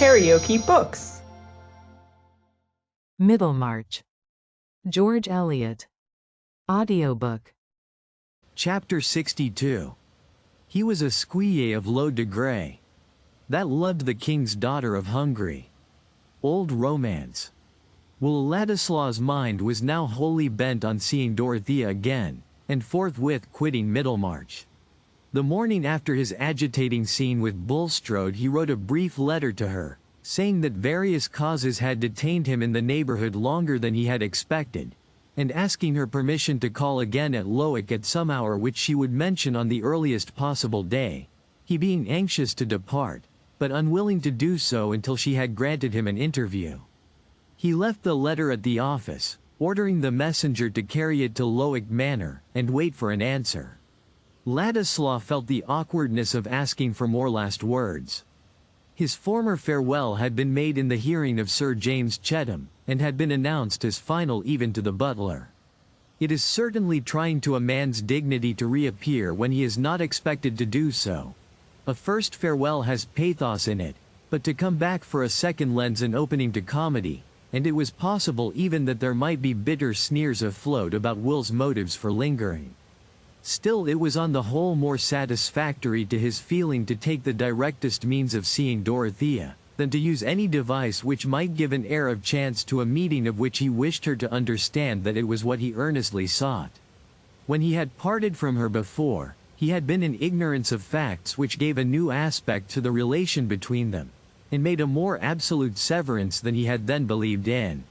KaraokeBooks. Middlemarch. George Eliot. Audiobook. Chapter 62. He was a squire of low degree, that loved the king's daughter of Hungary. Old romance. Will Ladislaw's mind was now wholly bent on seeing Dorothea again, and forthwith quitting Middlemarch. The morning after his agitating scene with Bulstrode he wrote a brief letter to her, saying that various causes had detained him in the neighborhood longer than he had expected, and asking her permission to call again at Lowick at some hour which she would mention on the earliest possible day, he being anxious to depart, but unwilling to do so until she had granted him an interview. He left the letter at the office, ordering the messenger to carry it to Lowick Manor, and wait for an answer. Ladislaw felt the awkwardness of asking for more last words. His former farewell had been made in the hearing of Sir James Chetham, and had been announced as final even to the butler. It is certainly trying to a man's dignity to reappear when he is not expected to do so. A first farewell has pathos in it, but to come back for a second lends an opening to comedy, and it was possible even that there might be bitter sneers afloat about Will's motives for lingering. Still, it was on the whole more satisfactory to his feeling to take the directest means of seeing Dorothea, than to use any device which might give an air of chance to a meeting of which he wished her to understand that it was what he earnestly sought. When he had parted from her before, he had been in ignorance of facts which gave a new aspect to the relation between them, and made a more absolute severance than he had then believed in.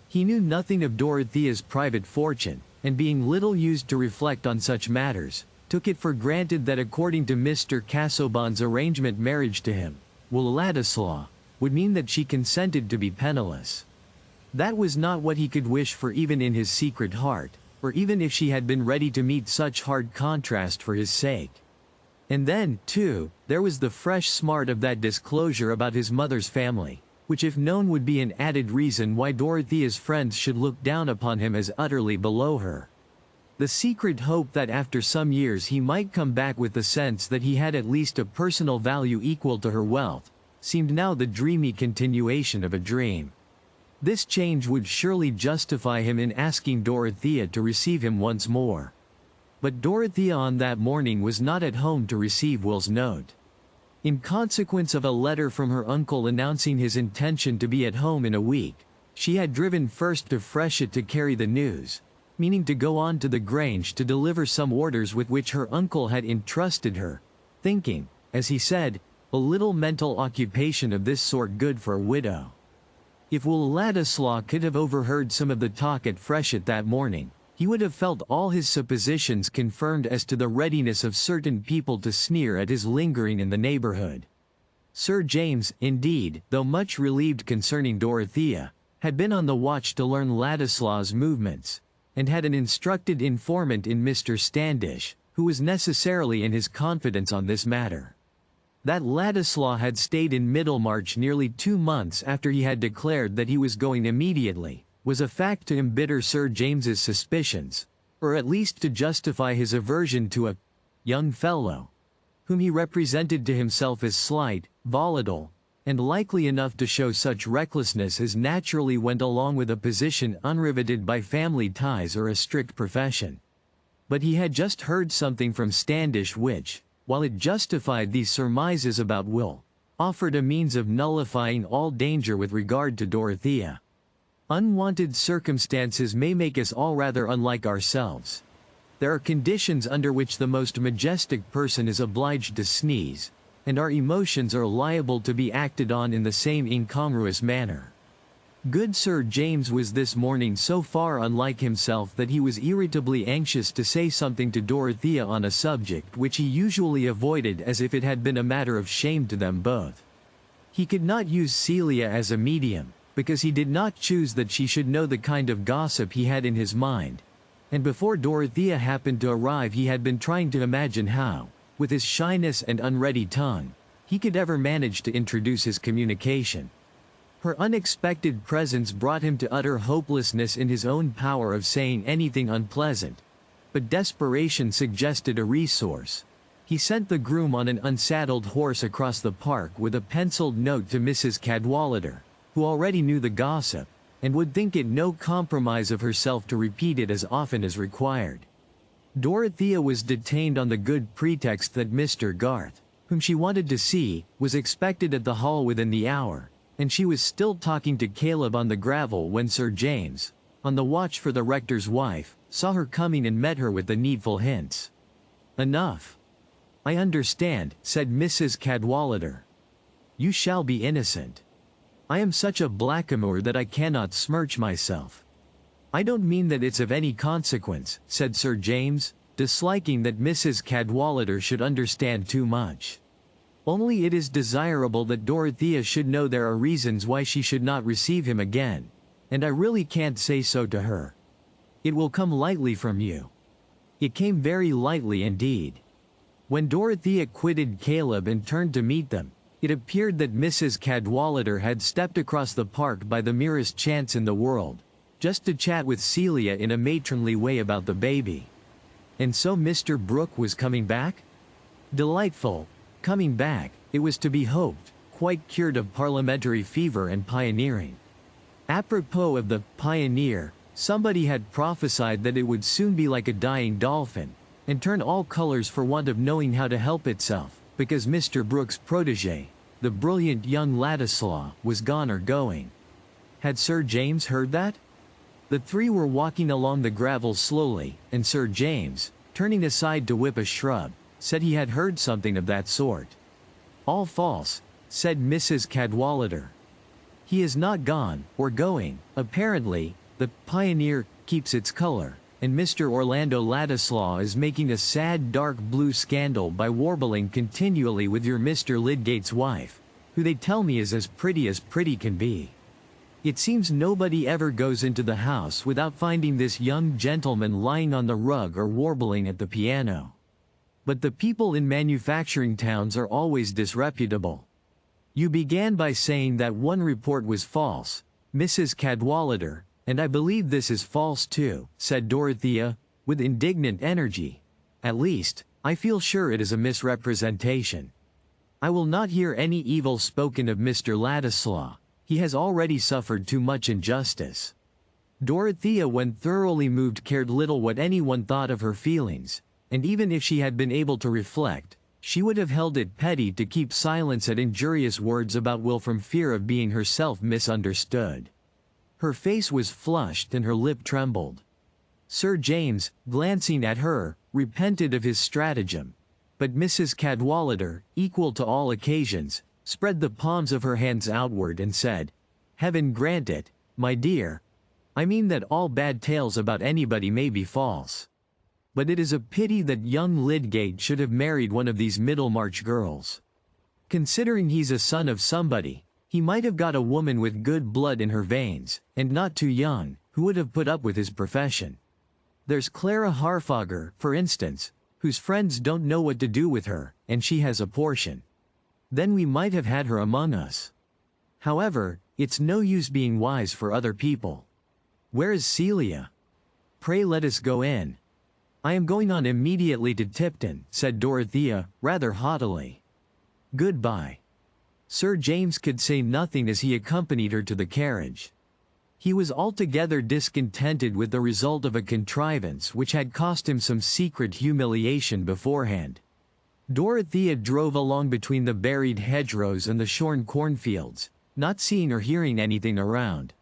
He knew nothing of Dorothea's private fortune, and being little used to reflect on such matters, took it for granted that according to Mr. Casaubon's arrangement marriage to him, Will Ladislaw, would mean that she consented to be penniless. That was not what he could wish for even in his secret heart, or even if she had been ready to meet such hard contrast for his sake. And then, too, there was the fresh smart of that disclosure about his mother's family, which if known would be an added reason why Dorothea's friends should look down upon him as utterly below her. The secret hope that after some years he might come back with the sense that he had at least a personal value equal to her wealth, seemed now the dreamy continuation of a dream. This change would surely justify him in asking Dorothea to receive him once more. But Dorothea on that morning was not at home to receive Will's note. In consequence of a letter from her uncle announcing his intention to be at home in a week, she had driven first to Freshitt to carry the news, meaning to go on to the Grange to deliver some orders with which her uncle had entrusted her, thinking, as he said, a little mental occupation of this sort good for a widow. If Will Ladislaw could have overheard some of the talk at Freshitt that morning, he would have felt all his suppositions confirmed as to the readiness of certain people to sneer at his lingering in the neighborhood. Sir James, indeed, though much relieved concerning Dorothea, had been on the watch to learn Ladislaw's movements, and had an instructed informant in Mr. Standish, who was necessarily in his confidence on this matter. That Ladislaw had stayed in Middlemarch nearly 2 months after he had declared that he was going immediately, was a fact to embitter Sir James's suspicions, or at least to justify his aversion to a young fellow, whom he represented to himself as slight, volatile, and likely enough to show such recklessness as naturally went along with a position unriveted by family ties or a strict profession. But he had just heard something from Standish which, while it justified these surmises about Will, offered a means of nullifying all danger with regard to Dorothea. Unwanted circumstances may make us all rather unlike ourselves. There are conditions under which the most majestic person is obliged to sneeze, and our emotions are liable to be acted on in the same incongruous manner. Good Sir James was this morning so far unlike himself that he was irritably anxious to say something to Dorothea on a subject which he usually avoided as if it had been a matter of shame to them both. He could not use Celia as a medium, because he did not choose that she should know the kind of gossip he had in his mind, and before Dorothea happened to arrive he had been trying to imagine how, with his shyness and unready tongue, he could ever manage to introduce his communication. Her unexpected presence brought him to utter hopelessness in his own power of saying anything unpleasant, but desperation suggested a resource. He sent the groom on an unsaddled horse across the park with a penciled note to Mrs. Cadwallader, who already knew the gossip, and would think it no compromise of herself to repeat it as often as required. Dorothea was detained on the good pretext that Mr. Garth, whom she wanted to see, was expected at the hall within the hour, and she was still talking to Caleb on the gravel when Sir James, on the watch for the rector's wife, saw her coming and met her with the needful hints. "Enough. I understand," said Mrs. Cadwallader. "You shall be innocent. I am such a blackamoor that I cannot smirch myself." "I don't mean that it's of any consequence," said Sir James, disliking that Mrs. Cadwallader should understand too much. "Only it is desirable that Dorothea should know there are reasons why she should not receive him again, and I really can't say so to her. It will come lightly from you." It came very lightly indeed. When Dorothea quitted Caleb and turned to meet them, it appeared that Mrs. Cadwallader had stepped across the park by the merest chance in the world, just to chat with Celia in a matronly way about the baby. And so Mr. Brooke was coming back? Delightful. Coming back, it was to be hoped, quite cured of parliamentary fever and pioneering. Apropos of the pioneer, somebody had prophesied that it would soon be like a dying dolphin, and turn all colors for want of knowing how to help itself, because Mr. Brooke's protege, the brilliant young Ladislaw, was gone or going. Had Sir James heard that? The three were walking along the gravel slowly, and Sir James, turning aside to whip a shrub, said he had heard something of that sort. "All false," said Mrs. Cadwallader. "He is not gone, or going. Apparently, the Pioneer keeps its color, and Mr. Orlando Ladislaw is making a sad dark blue scandal by warbling continually with your Mr. Lydgate's wife, who they tell me is as pretty can be. It seems nobody ever goes into the house without finding this young gentleman lying on the rug or warbling at the piano. But the people in manufacturing towns are always disreputable. You began by saying that one report was false, Mrs. Cadwallader, and I believe this is false too," said Dorothea, with indignant energy. "At least, I feel sure it is a misrepresentation. I will not hear any evil spoken of Mr. Ladislaw. He has already suffered too much injustice." Dorothea, when thoroughly moved, cared little what anyone thought of her feelings, and even if she had been able to reflect, she would have held it petty to keep silence at injurious words about Will from fear of being herself misunderstood. Her face was flushed and her lip trembled. Sir James, glancing at her, repented of his stratagem, but Mrs. Cadwallader, equal to all occasions, spread the palms of her hands outward and said, "Heaven grant it, my dear. I mean that all bad tales about anybody may be false. But it is a pity that young Lydgate should have married one of these Middlemarch girls. Considering he's a son of somebody, he might have got a woman with good blood in her veins, and not too young, who would have put up with his profession. There's Clara Harfagher, for instance, whose friends don't know what to do with her, and she has a portion. Then we might have had her among us. However, it's no use being wise for other people. Where is Celia? Pray let us go in." "I am going on immediately to Tipton," said Dorothea, rather haughtily. "Goodbye." Sir James could say nothing as he accompanied her to the carriage. He was altogether discontented with the result of a contrivance which had cost him some secret humiliation beforehand. Dorothea drove along between the buried hedgerows and the shorn cornfields, not seeing or hearing anything around.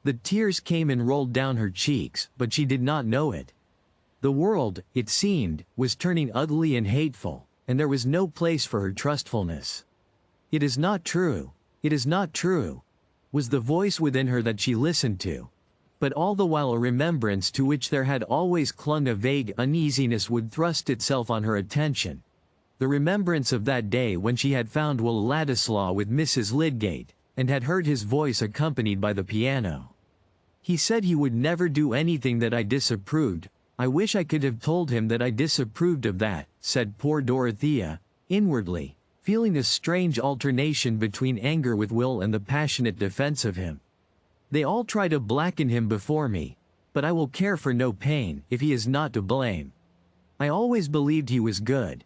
The tears came and rolled down her cheeks, but she did not know it. The world, it seemed, was turning ugly and hateful, and there was no place for her trustfulness. "It is not true, it is not true," was the voice within her that she listened to. But all the while a remembrance to which there had always clung a vague uneasiness would thrust itself on her attention. The remembrance of that day when she had found Will Ladislaw with Mrs. Lydgate, and had heard his voice accompanied by the piano. "He said he would never do anything that I disapproved. I wish I could have told him that I disapproved of that," said poor Dorothea, inwardly, feeling a strange alternation between anger with Will and the passionate defense of him. "They all try to blacken him before me, but I will care for no pain if he is not to blame. I always believed he was good.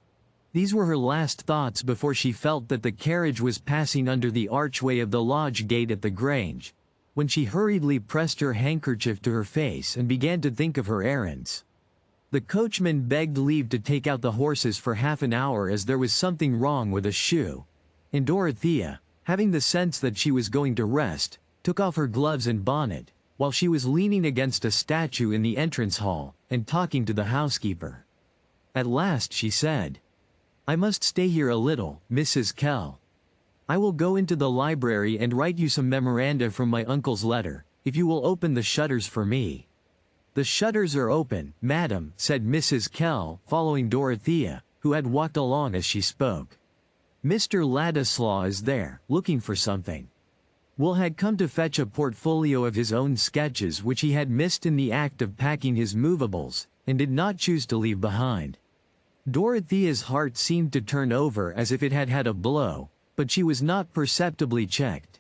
These were her last thoughts before she felt that the carriage was passing under the archway of the lodge gate at the Grange, when she hurriedly pressed her handkerchief to her face and began to think of her errands. The coachman begged leave to take out the horses for half an hour as there was something wrong with a shoe, and Dorothea, having the sense that she was going to rest, took off her gloves and bonnet, while she was leaning against a statue in the entrance hall, and talking to the housekeeper. At last she said, "I must stay here a little, Mrs. Kell. I will go into the library and write you some memoranda from my uncle's letter, if you will open the shutters for me." "The shutters are open, madam," said Mrs. Kell, following Dorothea, who had walked along as she spoke. "Mr. Ladislaw is there, looking for something." Will had come to fetch a portfolio of his own sketches which he had missed in the act of packing his movables, and did not choose to leave behind. Dorothea's heart seemed to turn over as if it had had a blow, but she was not perceptibly checked.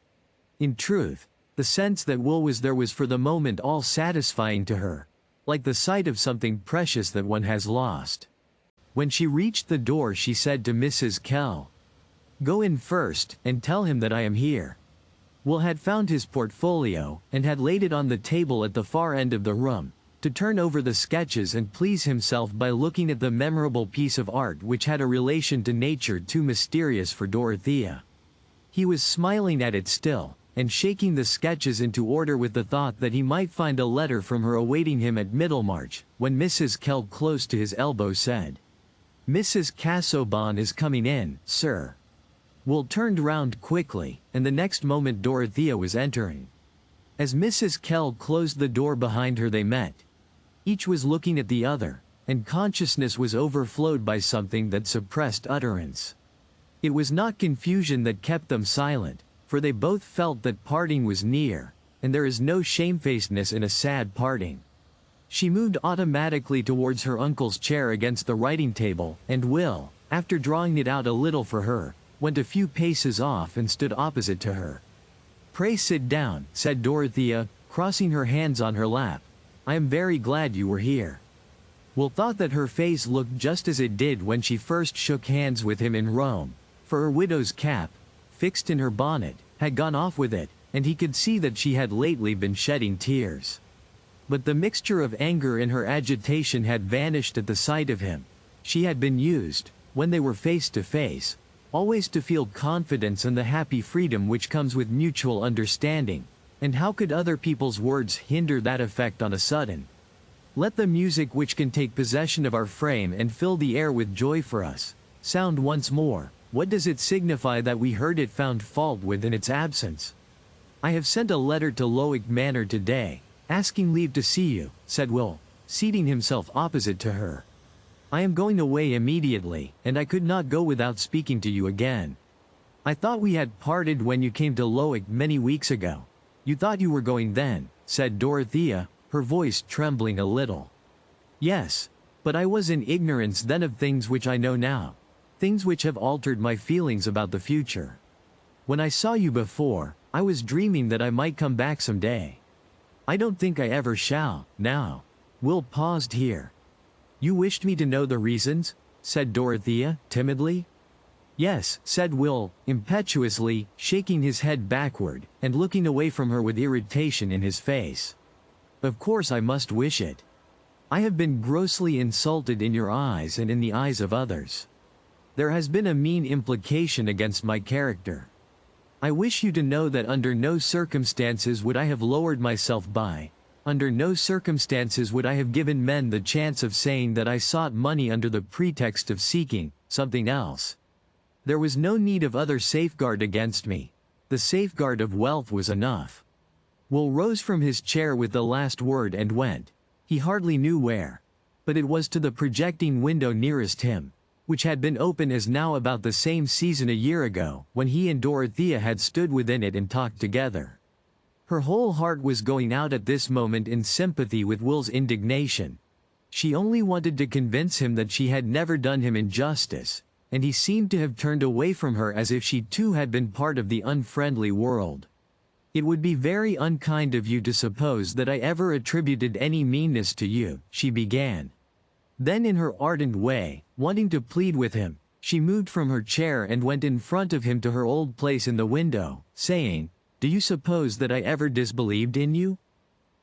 In truth, the sense that Will was there was for the moment all satisfying to her, like the sight of something precious that one has lost. When she reached the door she said to Mrs. Kell, "Go in first, and tell him that I am here." Will had found his portfolio, and had laid it on the table at the far end of the room, to turn over the sketches and please himself by looking at the memorable piece of art which had a relation to nature too mysterious for Dorothea. He was smiling at it still, and shaking the sketches into order with the thought that he might find a letter from her awaiting him at Middlemarch, when Mrs. Kell close to his elbow said, "Mrs. Casaubon is coming in, sir." Will turned round quickly, and the next moment Dorothea was entering. As Mrs. Kell closed the door behind her they met. Each was looking at the other, and consciousness was overflowed by something that suppressed utterance. It was not confusion that kept them silent, for they both felt that parting was near, and there is no shamefacedness in a sad parting. She moved automatically towards her uncle's chair against the writing table, and Will, after drawing it out a little for her, went a few paces off and stood opposite to her. "Pray sit down," said Dorothea, crossing her hands on her lap. "I am very glad you were here." Will thought that her face looked just as it did when she first shook hands with him in Rome, for her widow's cap, fixed in her bonnet, had gone off with it, and he could see that she had lately been shedding tears. But the mixture of anger in her agitation had vanished at the sight of him. She had been used, when they were face to face, always to feel confidence and the happy freedom which comes with mutual understanding, and how could other people's words hinder that effect on a sudden? "Let the music which can take possession of our frame and fill the air with joy for us, sound once more. What does it signify that we heard it found fault with in its absence? I have sent a letter to Lowick Manor today, asking leave to see you," said Will, seating himself opposite to her. "I am going away immediately, and I could not go without speaking to you again. I thought we had parted when you came to Lowick many weeks ago." "You thought you were going then," said Dorothea, her voice trembling a little. "Yes, but I was in ignorance then of things which I know now, things which have altered my feelings about the future. When I saw you before, I was dreaming that I might come back some day. I don't think I ever shall, now." Will paused here. "You wished me to know the reasons?" said Dorothea, timidly. "Yes," said Will, impetuously, shaking his head backward, and looking away from her with irritation in his face. "Of course I must wish it. I have been grossly insulted in your eyes and in the eyes of others. There has been a mean implication against my character. I wish you to know that under no circumstances would I have lowered myself under no circumstances would I have given men the chance of saying that I sought money under the pretext of seeking something else. There was no need of other safeguard against me. The safeguard of wealth was enough." Will rose from his chair with the last word and went, he hardly knew where, but it was to the projecting window nearest him, which had been open as now about the same season a year ago, when he and Dorothea had stood within it and talked together. Her whole heart was going out at this moment in sympathy with Will's indignation. She only wanted to convince him that she had never done him injustice, and he seemed to have turned away from her as if she too had been part of the unfriendly world. "It would be very unkind of you to suppose that I ever attributed any meanness to you," she began. Then in her ardent way, wanting to plead with him, She moved from her chair and went in front of him to her old place in the window, saying, "Do you suppose that I ever disbelieved in you?"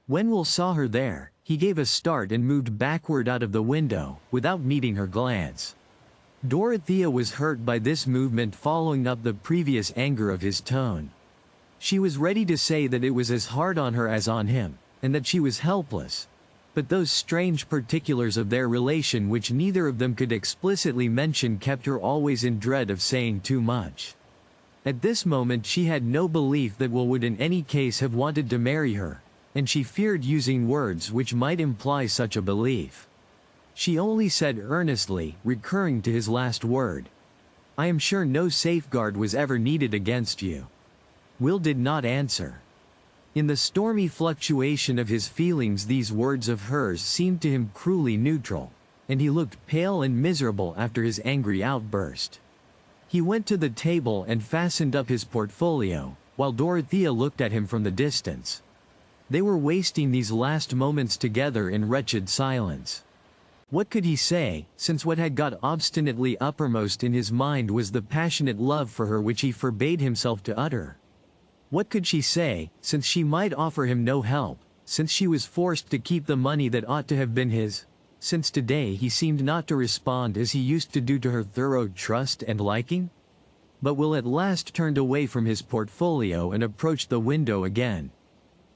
When Will saw her there, he gave a start and moved backward out of the window, without meeting her glance. Dorothea was hurt by this movement, following up the previous anger of his tone. She was ready to say that it was as hard on her as on him, and that she was helpless. But those strange particulars of their relation which neither of them could explicitly mention kept her always in dread of saying too much. At this moment she had no belief that Will would in any case have wanted to marry her, and she feared using words which might imply such a belief. She only said earnestly, recurring to his last word, "I am sure no safeguard was ever needed against you." Will did not answer. In the stormy fluctuation of his feelings, these words of hers seemed to him cruelly neutral, and he looked pale and miserable after his angry outburst. He went to the table and fastened up his portfolio, while Dorothea looked at him from the distance. They were wasting these last moments together in wretched silence. What could he say, since what had got obstinately uppermost in his mind was the passionate love for her which he forbade himself to utter? What could she say, since she might offer him no help, since she was forced to keep the money that ought to have been his, since today he seemed not to respond as he used to do to her thorough trust and liking? But Will at last turned away from his portfolio and approached the window again.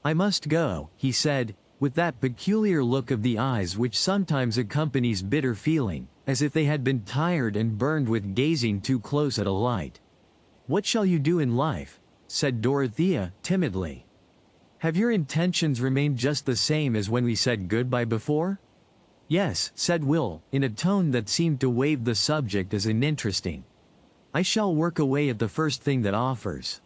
"I must go," he said, with that peculiar look of the eyes which sometimes accompanies bitter feeling, as if they had been tired and burned with gazing too close at a light. "What shall you do in life?" said Dorothea, timidly. "Have your intentions remained just the same as when we said goodbye before?" "Yes," said Will, in a tone that seemed to waive the subject as uninteresting. "I shall work away at the first thing that offers.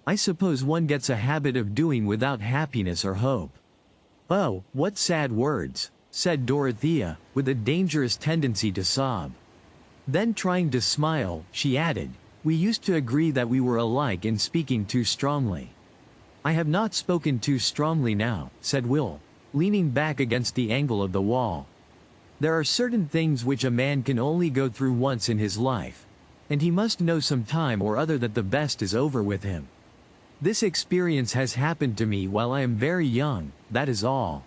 I suppose one gets a habit of doing without happiness or hope." "Oh, what sad words," said Dorothea, with a dangerous tendency to sob. Then, trying to smile, she added, "We used to agree that we were alike in speaking too strongly." "I have not spoken too strongly now," said Will, leaning back against the angle of the wall. "There are certain things which a man can only go through once in his life, and he must know some time or other that the best is over with him. This experience has happened to me while I am very young, that is all.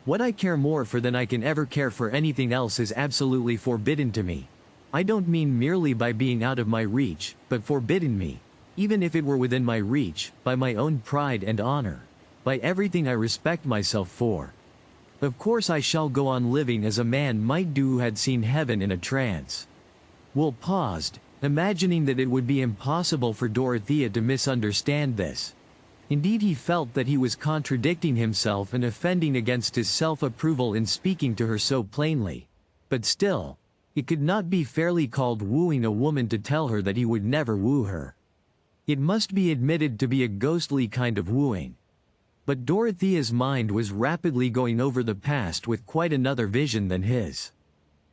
What I care more for than I can ever care for anything else is absolutely forbidden to me. I don't mean merely by being out of my reach, but forbidden me, even if it were within my reach, by my own pride and honor, by everything I respect myself for. Of course I shall go on living as a man might do who had seen heaven in a trance." Will paused, imagining that it would be impossible for Dorothea to misunderstand this. Indeed, he felt that he was contradicting himself and offending against his self-approval in speaking to her so plainly. But still, it could not be fairly called wooing a woman to tell her that he would never woo her. It must be admitted to be a ghostly kind of wooing. But Dorothea's mind was rapidly going over the past with quite another vision than his.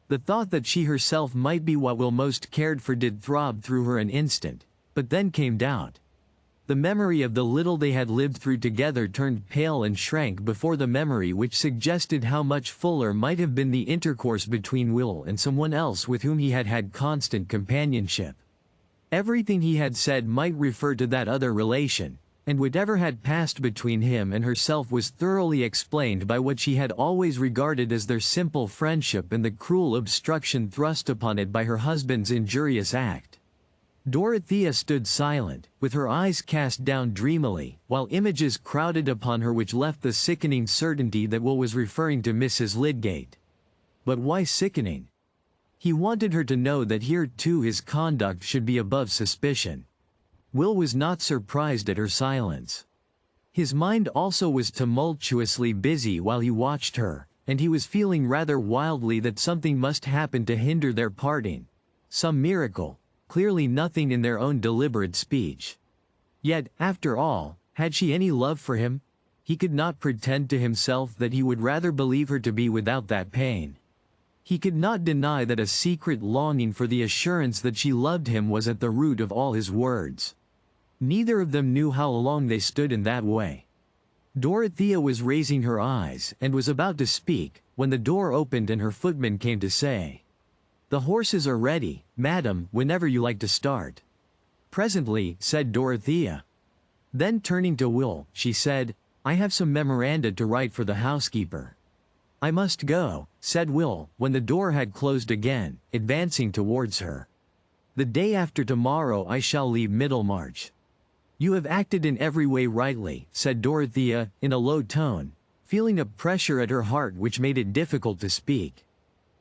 The thought that she herself might be what Will most cared for did throb through her an instant, but then came doubt. The memory of the little they had lived through together turned pale and shrank before the memory which suggested how much fuller might have been the intercourse between Will and someone else with whom he had had constant companionship. Everything he had said might refer to that other relation, and whatever had passed between him and herself was thoroughly explained by what she had always regarded as their simple friendship and the cruel obstruction thrust upon it by her husband's injurious act. Dorothea stood silent, with her eyes cast down dreamily, while images crowded upon her which left the sickening certainty that Will was referring to Mrs. Lydgate. But why sickening? He wanted her to know that here too his conduct should be above suspicion. Will was not surprised at her silence. His mind also was tumultuously busy while he watched her, and he was feeling rather wildly that something must happen to hinder their parting. Some miracle. Clearly nothing in their own deliberate speech. Yet, after all, had she any love for him? He could not pretend to himself that he would rather believe her to be without that pain. He could not deny that a secret longing for the assurance that she loved him was at the root of all his words. Neither of them knew how long they stood in that way. Dorothea was raising her eyes and was about to speak, when the door opened and her footman came to say, "The horses are ready, madam, whenever you like to start." "Presently," said Dorothea. Then turning to Will, she said, "I have some memoranda to write for the housekeeper." "I must go," said Will, when the door had closed again, advancing towards her. "The day after tomorrow I shall leave Middlemarch." "You have acted in every way rightly," said Dorothea, in a low tone, feeling a pressure at her heart which made it difficult to speak.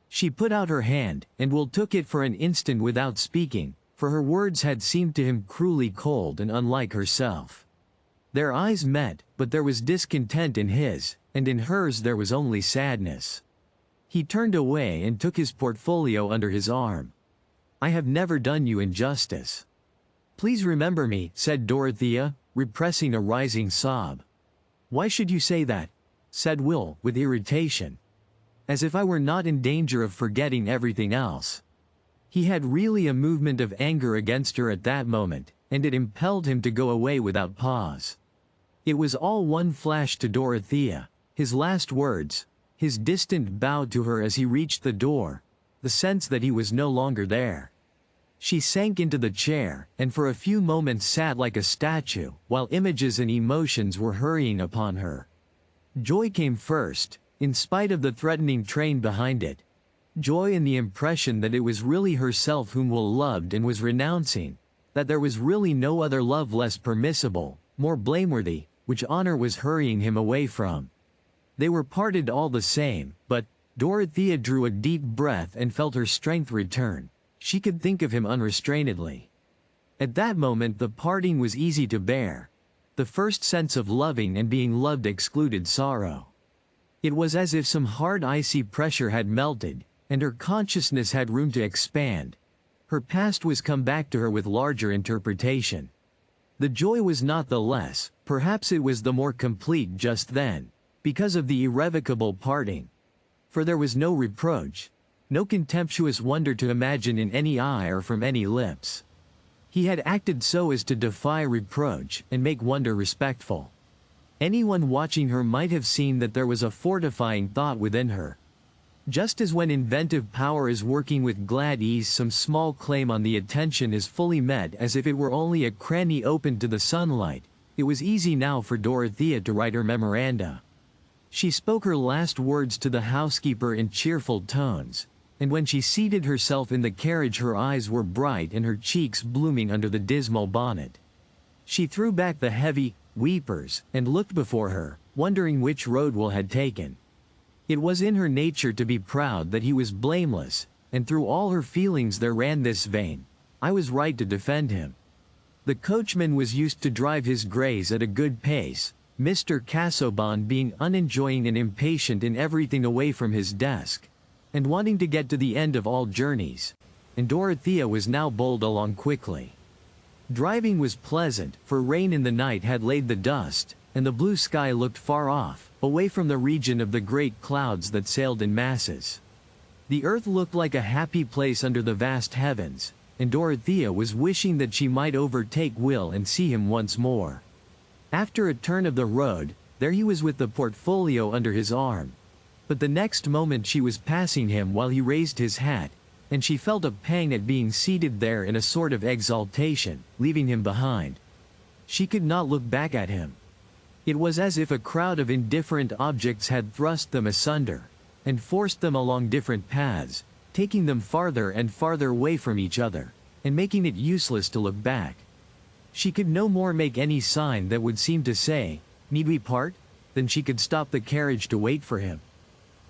She put out her hand, and Will took it for an instant without speaking, for her words had seemed to him cruelly cold and unlike herself. Their eyes met, but there was discontent in his, and in hers there was only sadness. He turned away and took his portfolio under his arm. "I have never done you injustice. Please remember me," said Dorothea, repressing a rising sob. "Why should you say that?" said Will, with irritation. "As if I were not in danger of forgetting everything else." He had really a movement of anger against her at that moment, and it impelled him to go away without pause. It was all one flash to Dorothea, his last words, his distant bow to her as he reached the door, the sense that he was no longer there. She sank into the chair, and for a few moments sat like a statue, while images and emotions were hurrying upon her. Joy came first, in spite of the threatening train behind it. Joy in the impression that it was really herself whom Will loved and was renouncing, that there was really no other love less permissible, more blameworthy, which honor was hurrying him away from. They were parted all the same, but Dorothea drew a deep breath and felt her strength return. She could think of him unrestrainedly. At that moment the parting was easy to bear. The first sense of loving and being loved excluded sorrow. It was as if some hard icy pressure had melted, and her consciousness had room to expand. Her past was come back to her with larger interpretation. The joy was not the less, perhaps it was the more complete just then, because of the irrevocable parting. For there was no reproach, no contemptuous wonder to imagine in any eye or from any lips. He had acted so as to defy reproach and make wonder respectful. Anyone watching her might have seen that there was a fortifying thought within her. Just as when inventive power is working with glad ease, some small claim on the attention is fully met as if it were only a cranny open to the sunlight, it was easy now for Dorothea to write her memoranda. She spoke her last words to the housekeeper in cheerful tones, and when she seated herself in the carriage her eyes were bright and her cheeks blooming under the dismal bonnet. She threw back the heavy weepers and looked before her, wondering which road Will had taken. It was in her nature to be proud that he was blameless, and through all her feelings there ran this vein: I was right to defend him. The coachman was used to drive his greys at a good pace, Mr. Casaubon being unenjoying and impatient in everything away from his desk, and wanting to get to the end of all journeys, and Dorothea was now bowled along quickly. Driving was pleasant, for rain in the night had laid the dust, and the blue sky looked far off, away from the region of the great clouds that sailed in masses. The earth looked like a happy place under the vast heavens, and Dorothea was wishing that she might overtake Will and see him once more. After a turn of the road, there he was with the portfolio under his arm. But the next moment she was passing him while he raised his hat, and she felt a pang at being seated there in a sort of exaltation, leaving him behind. She could not look back at him. It was as if a crowd of indifferent objects had thrust them asunder, and forced them along different paths, taking them farther and farther away from each other, and making it useless to look back. She could no more make any sign that would seem to say, "Need we part?" than she could stop the carriage to wait for him.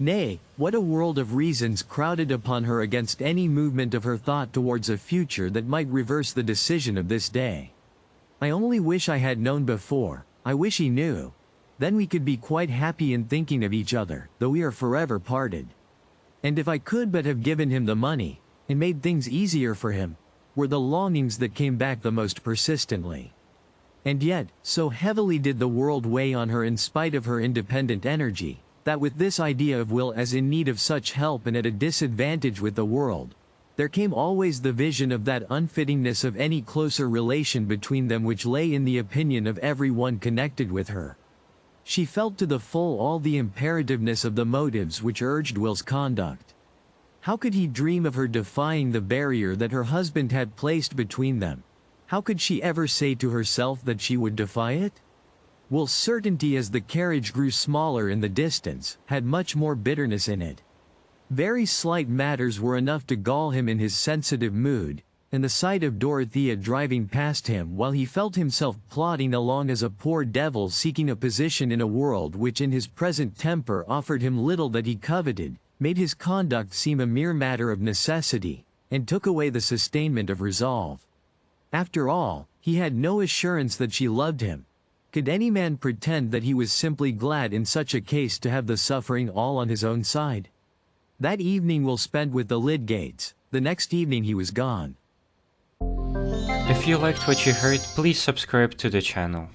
Nay, what a world of reasons crowded upon her against any movement of her thought towards a future that might reverse the decision of this day. "I only wish I had known before. I wish he knew. Then we could be quite happy in thinking of each other, though we are forever parted. And if I could but have given him the money, and made things easier for him," were the longings that came back the most persistently. And yet, so heavily did the world weigh on her in spite of her independent energy, that with this idea of Will as in need of such help and at a disadvantage with the world, there came always the vision of that unfittingness of any closer relation between them which lay in the opinion of every one connected with her. She felt to the full all the imperativeness of the motives which urged Will's conduct. How could he dream of her defying the barrier that her husband had placed between them? How could she ever say to herself that she would defy it? Will certainty, as the carriage grew smaller in the distance, had much more bitterness in it. Very slight matters were enough to gall him in his sensitive mood, and the sight of Dorothea driving past him while he felt himself plodding along as a poor devil seeking a position in a world which in his present temper offered him little that he coveted, made his conduct seem a mere matter of necessity, and took away the sustainment of resolve. After all, he had no assurance that she loved him. Could any man pretend that he was simply glad in such a case to have the suffering all on his own side? That evening Will spent with the Lydgates. The next evening he was gone. If you liked what you heard, please subscribe to the channel.